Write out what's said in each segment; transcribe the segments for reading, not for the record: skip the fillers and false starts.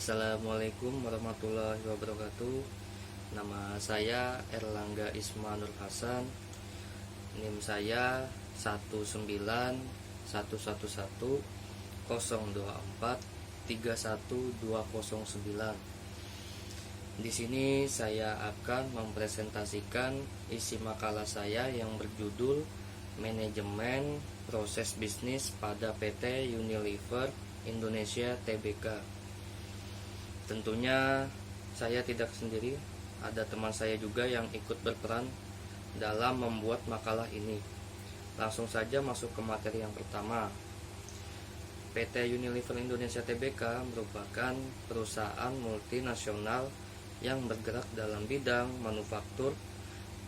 Assalamualaikum warahmatullahi wabarakatuh. Nama saya Erlangga Isma Nur Hasan. NIM saya 19110243129. Di sini saya akan mempresentasikan isi makalah saya yang berjudul Manajemen Proses Bisnis pada PT Unilever Indonesia Tbk. Tentunya saya tidak sendiri, ada teman saya juga yang ikut berperan dalam membuat makalah ini. Langsung saja masuk ke materi yang pertama. PT Unilever Indonesia Tbk merupakan perusahaan multinasional yang bergerak dalam bidang manufaktur,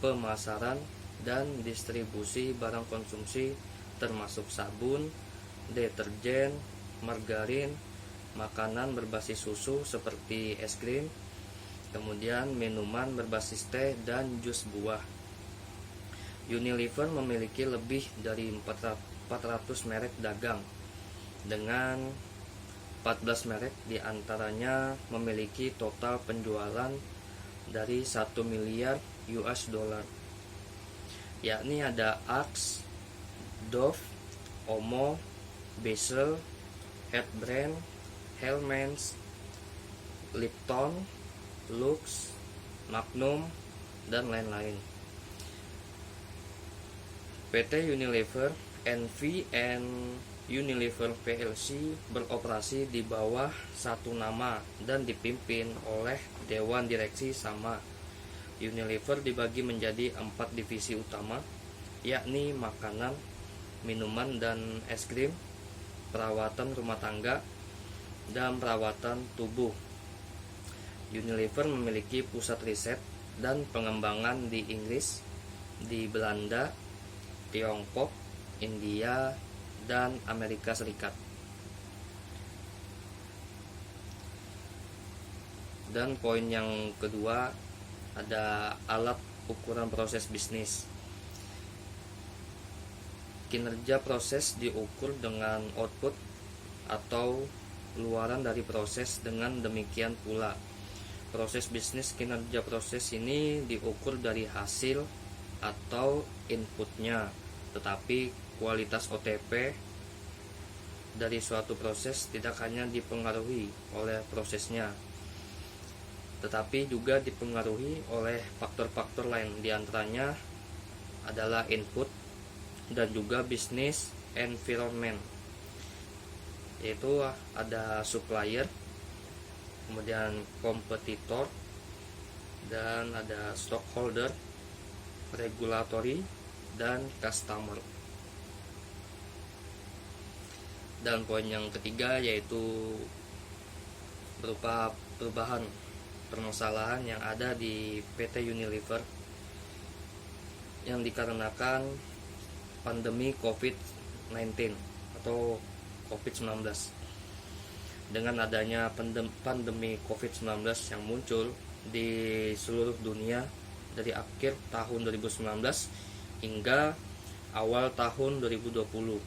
pemasaran, dan distribusi barang konsumsi termasuk sabun, deterjen, margarin, makanan berbasis susu seperti es krim, kemudian minuman berbasis teh dan jus buah. Unilever memiliki lebih dari 400 merek dagang dengan 14 merek diantaranya memiliki total penjualan dari 1 miliar US dollar, yakni ada Axe, Dove, Omo, Basil, Headbrand, Hellmann's, Lipton, Lux, Magnum, dan lain-lain. PT Unilever NV and Unilever PLC beroperasi di bawah satu nama dan dipimpin oleh Dewan Direksi sama. Unilever dibagi menjadi 4 divisi utama, yakni makanan, minuman dan es krim, perawatan rumah tangga, dan perawatan tubuh. Unilever memiliki pusat riset dan pengembangan di Inggris, di Belanda, Tiongkok, India, dan Amerika Serikat. Dan poin yang kedua, ada alat ukuran proses bisnis. Kinerja proses diukur dengan output atau luaran dari proses. Dengan demikian pula proses bisnis, kinerja proses ini diukur dari hasil atau inputnya, tetapi kualitas OTP dari suatu proses tidak hanya dipengaruhi oleh prosesnya, tetapi juga dipengaruhi oleh faktor-faktor lain, diantaranya adalah input dan juga business environment, yaitu ada supplier, kemudian kompetitor, dan ada stockholder, regulatory, dan customer. Dan poin yang ketiga yaitu berupa perubahan permasalahan yang ada di PT Unilever yang dikarenakan pandemi COVID-19 atau COVID-19. Dengan adanya pandemi COVID-19 yang muncul di seluruh dunia dari akhir tahun 2019 hingga awal tahun 2020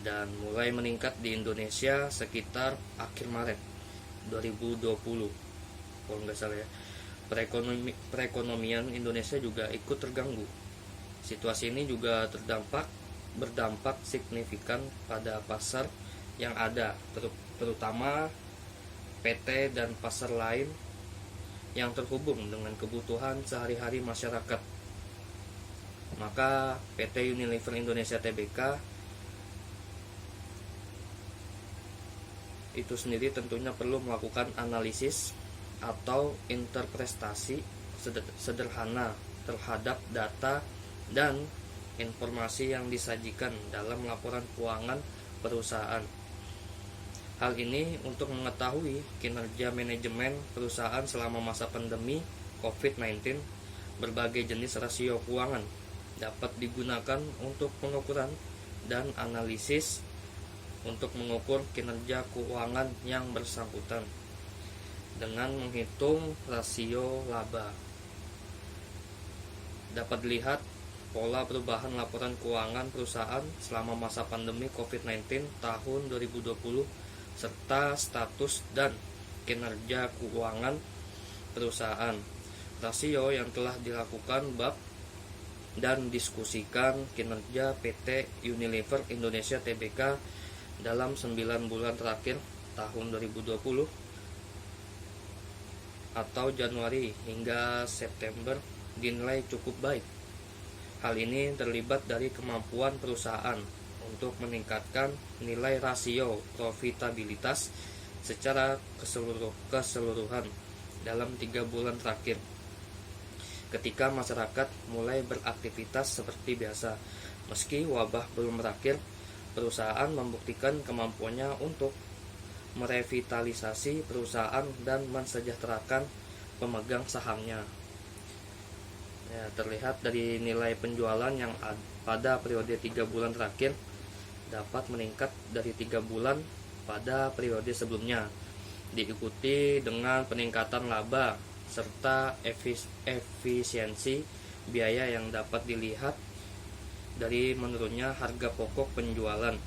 dan mulai meningkat di Indonesia sekitar akhir Maret 2020 kalau nggak salah ya. Perekonomian Indonesia juga ikut terganggu. Situasi ini juga berdampak signifikan pada pasar yang ada, terutama PT dan pasar lain yang terhubung dengan kebutuhan sehari-hari masyarakat. Maka PT Unilever Indonesia Tbk itu sendiri tentunya perlu melakukan analisis atau interpretasi sederhana terhadap data dan informasi yang disajikan dalam laporan keuangan perusahaan. Hal ini untuk mengetahui kinerja manajemen perusahaan selama masa pandemi COVID-19. Berbagai jenis rasio keuangan dapat digunakan untuk pengukuran dan analisis untuk mengukur kinerja keuangan yang bersangkutan dengan menghitung rasio laba. Dapat dilihat pola perubahan laporan keuangan perusahaan selama masa pandemi COVID-19 tahun 2020 serta status dan kinerja keuangan perusahaan. Rasio yang telah dilakukan bab dan diskusikan kinerja PT Unilever Indonesia Tbk dalam 9 bulan terakhir tahun 2020 atau Januari hingga September dinilai cukup baik. Hal ini terlibat dari kemampuan perusahaan untuk meningkatkan nilai rasio profitabilitas secara keseluruhan dalam 3 bulan terakhir. Ketika masyarakat mulai beraktivitas seperti biasa, meski wabah belum berakhir, perusahaan membuktikan kemampuannya untuk merevitalisasi perusahaan dan mensejahterakan pemegang sahamnya. Ya, terlihat dari nilai penjualan yang pada periode 3 bulan terakhir dapat meningkat dari 3 bulan pada periode sebelumnya, diikuti dengan peningkatan laba serta efisiensi biaya yang dapat dilihat dari menurunnya harga pokok penjualan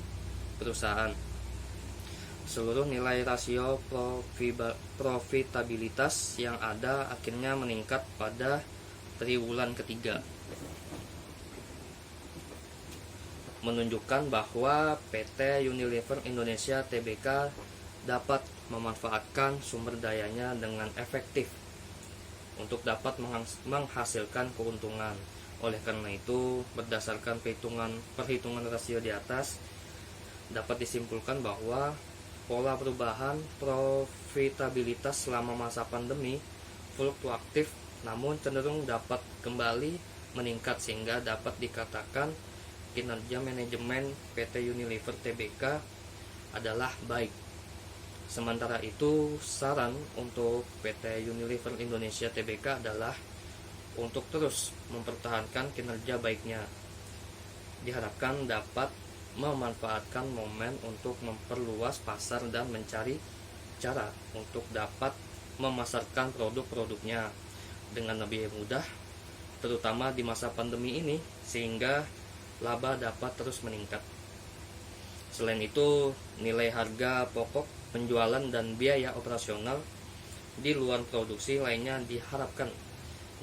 perusahaan. Seluruh nilai rasio profitabilitas yang ada akhirnya meningkat pada triwulan ketiga, menunjukkan bahwa PT Unilever Indonesia Tbk dapat memanfaatkan sumber dayanya dengan efektif untuk dapat menghasilkan keuntungan. Oleh karena itu, berdasarkan perhitungan rasio di atas, dapat disimpulkan bahwa pola perubahan profitabilitas selama masa pandemi fluktuatif namun cenderung dapat kembali meningkat, sehingga dapat dikatakan kinerja manajemen PT Unilever Tbk adalah baik. Sementara itu, saran untuk PT Unilever Indonesia Tbk adalah untuk terus mempertahankan kinerja baiknya. Diharapkan dapat memanfaatkan momen untuk memperluas pasar dan mencari cara untuk dapat memasarkan produk-produknya dengan lebih mudah, terutama di masa pandemi ini, sehingga laba dapat terus meningkat. Selain itu, nilai harga pokok penjualan dan biaya operasional di luar produksi lainnya diharapkan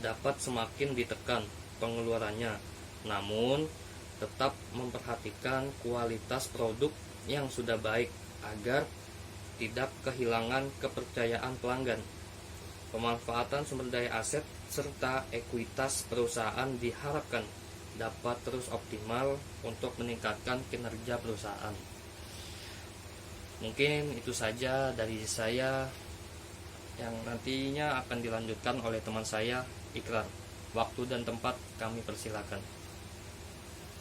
dapat semakin ditekan pengeluarannya, namun tetap memperhatikan kualitas produk yang sudah baik agar tidak kehilangan kepercayaan pelanggan. Pemanfaatan sumber daya aset serta ekuitas perusahaan diharapkan dapat terus optimal untuk meningkatkan kinerja perusahaan. Mungkin itu saja dari saya, yang nantinya akan dilanjutkan oleh teman saya, Ikrar. Waktu dan tempat kami persilakan.